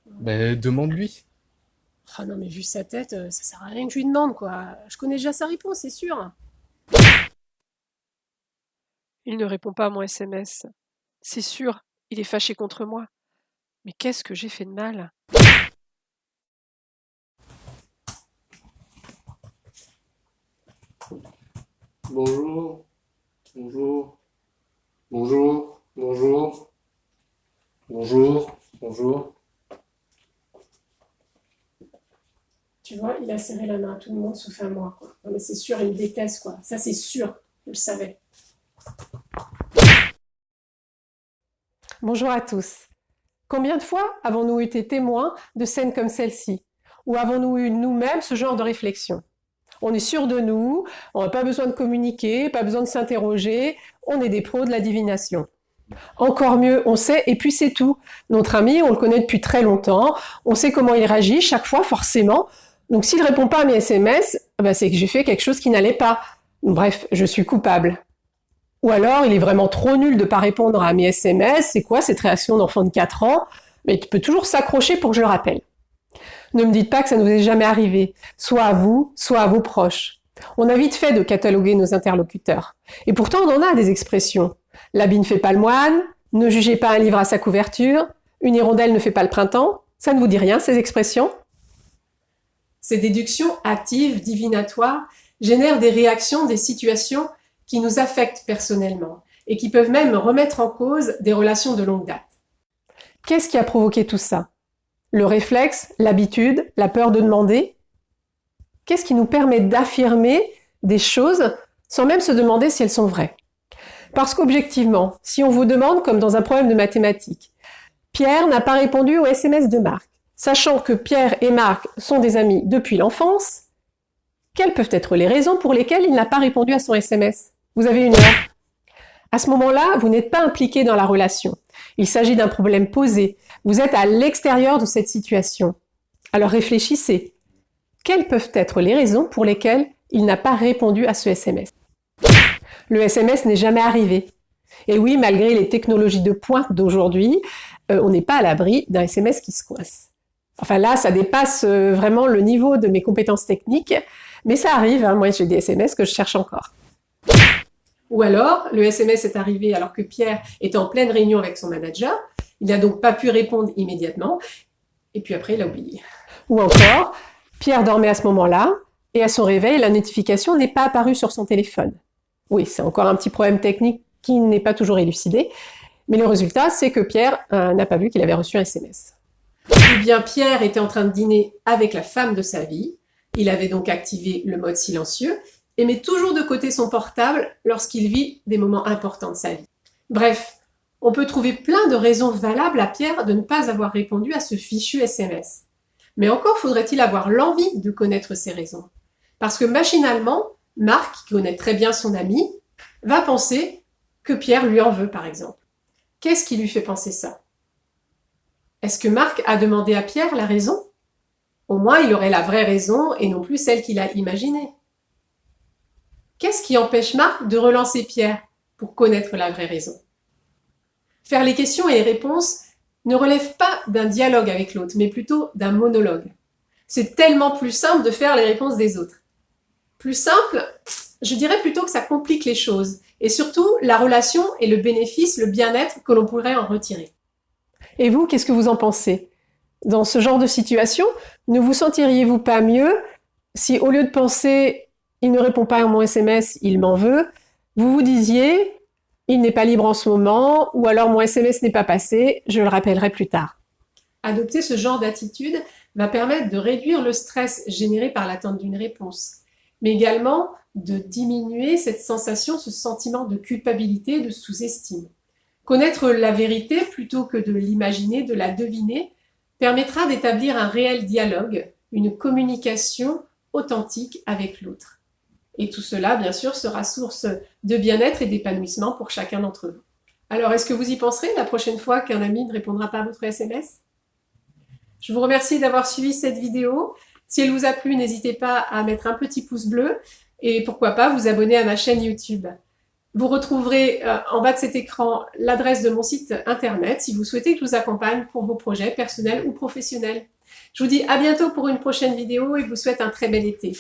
Ben, demande-lui. Ah non, mais vu sa tête, ça sert à rien que je lui demande, quoi. Je connais déjà sa réponse, c'est sûr. Il ne répond pas à mon SMS. C'est sûr, il est fâché contre moi. Mais qu'est-ce que j'ai fait de mal? Bonjour, bonjour, bonjour, bonjour, bonjour, bonjour. Tu vois, il a serré la main à tout le monde sauf à moi, quoi. Non, mais c'est sûr, il me déteste, quoi. Ça, c'est sûr. Je le savais. Bonjour à tous. Combien de fois avons-nous été témoins de scènes comme celle-ci? Ou avons-nous eu nous-mêmes ce genre de réflexion? On est sûr de nous, on n'a pas besoin de communiquer, pas besoin de s'interroger, on est des pros de la divination. Encore mieux, on sait, et puis c'est tout. Notre ami, on le connaît depuis très longtemps, on sait comment il réagit chaque fois, forcément. Donc s'il ne répond pas à mes SMS, c'est que j'ai fait quelque chose qui n'allait pas. Bref, je suis coupable. Ou alors, il est vraiment trop nul de ne pas répondre à mes SMS. C'est quoi cette réaction d'enfant de 4 ans? Mais tu peux toujours s'accrocher pour que je le rappelle. Ne me dites pas que ça ne vous est jamais arrivé, soit à vous, soit à vos proches. On a vite fait de cataloguer nos interlocuteurs. Et pourtant, on en a des expressions. L'habit ne fait pas le moine, ne jugez pas un livre à sa couverture, une hirondelle ne fait pas le printemps. Ça ne vous dit rien, ces expressions? Ces déductions actives, divinatoires, génèrent des réactions, des situations qui nous affectent personnellement et qui peuvent même remettre en cause des relations de longue date. Qu'est-ce qui a provoqué tout ça? Le réflexe, l'habitude, la peur de demander? Qu'est-ce qui nous permet d'affirmer des choses sans même se demander si elles sont vraies? Parce qu'objectivement, si on vous demande, comme dans un problème de mathématiques, Pierre n'a pas répondu au SMS de Marc, sachant que Pierre et Marc sont des amis depuis l'enfance, quelles peuvent être les raisons pour lesquelles il n'a pas répondu à son SMS? Vous avez une heure. À ce moment-là, vous n'êtes pas impliqué dans la relation. Il s'agit d'un problème posé. Vous êtes à l'extérieur de cette situation. Alors réfléchissez. Quelles peuvent être les raisons pour lesquelles il n'a pas répondu à ce SMS? Le SMS n'est jamais arrivé. Et oui, malgré les technologies de pointe d'aujourd'hui, on n'est pas à l'abri d'un SMS qui se coince. Enfin là, ça dépasse vraiment le niveau de mes compétences techniques, mais ça arrive, hein. Moi j'ai des SMS que je cherche encore. Ou alors, le SMS est arrivé alors que Pierre était en pleine réunion avec son manager, il n'a donc pas pu répondre immédiatement, et puis après il a oublié. Ou encore, Pierre dormait à ce moment-là, et à son réveil, la notification n'est pas apparue sur son téléphone. Oui, c'est encore un petit problème technique qui n'est pas toujours élucidé, mais le résultat, c'est que Pierre n'a pas vu qu'il avait reçu un SMS. Ou bien Pierre était en train de dîner avec la femme de sa vie, il avait donc activé le mode silencieux, et met toujours de côté son portable lorsqu'il vit des moments importants de sa vie. Bref, on peut trouver plein de raisons valables à Pierre de ne pas avoir répondu à ce fichu SMS. Mais encore faudrait-il avoir l'envie de connaître ces raisons. Parce que machinalement, Marc, qui connaît très bien son ami, va penser que Pierre lui en veut, par exemple. Qu'est-ce qui lui fait penser ça? Est-ce que Marc a demandé à Pierre la raison? Au moins, il aurait la vraie raison et non plus celle qu'il a imaginée. Qu'est-ce qui empêche Marc de relancer Pierre pour connaître la vraie raison? Faire les questions et les réponses ne relève pas d'un dialogue avec l'autre, mais plutôt d'un monologue. C'est tellement plus simple de faire les réponses des autres. Plus simple, je dirais plutôt que ça complique les choses, et surtout la relation et le bénéfice, le bien-être que l'on pourrait en retirer. Et vous, qu'est-ce que vous en pensez? Dans ce genre de situation, ne vous sentiriez-vous pas mieux si, au lieu de penser « il ne répond pas à mon SMS, il m'en veut », vous vous disiez « il n'est pas libre en ce moment » ou alors « mon SMS n'est pas passé, je le rappellerai plus tard ». Adopter ce genre d'attitude va permettre de réduire le stress généré par l'attente d'une réponse, mais également de diminuer cette sensation, ce sentiment de culpabilité, de sous-estime. Connaître la vérité plutôt que de l'imaginer, de la deviner, permettra d'établir un réel dialogue, une communication authentique avec l'autre. Et tout cela, bien sûr, sera source de bien-être et d'épanouissement pour chacun d'entre vous. Alors, est-ce que vous y penserez la prochaine fois qu'un ami ne répondra pas à votre SMS? Je vous remercie d'avoir suivi cette vidéo. Si elle vous a plu, n'hésitez pas à mettre un petit pouce bleu et pourquoi pas vous abonner à ma chaîne YouTube. Vous retrouverez en bas de cet écran l'adresse de mon site internet si vous souhaitez que je vous accompagne pour vos projets personnels ou professionnels. Je vous dis à bientôt pour une prochaine vidéo et vous souhaite un très bel été.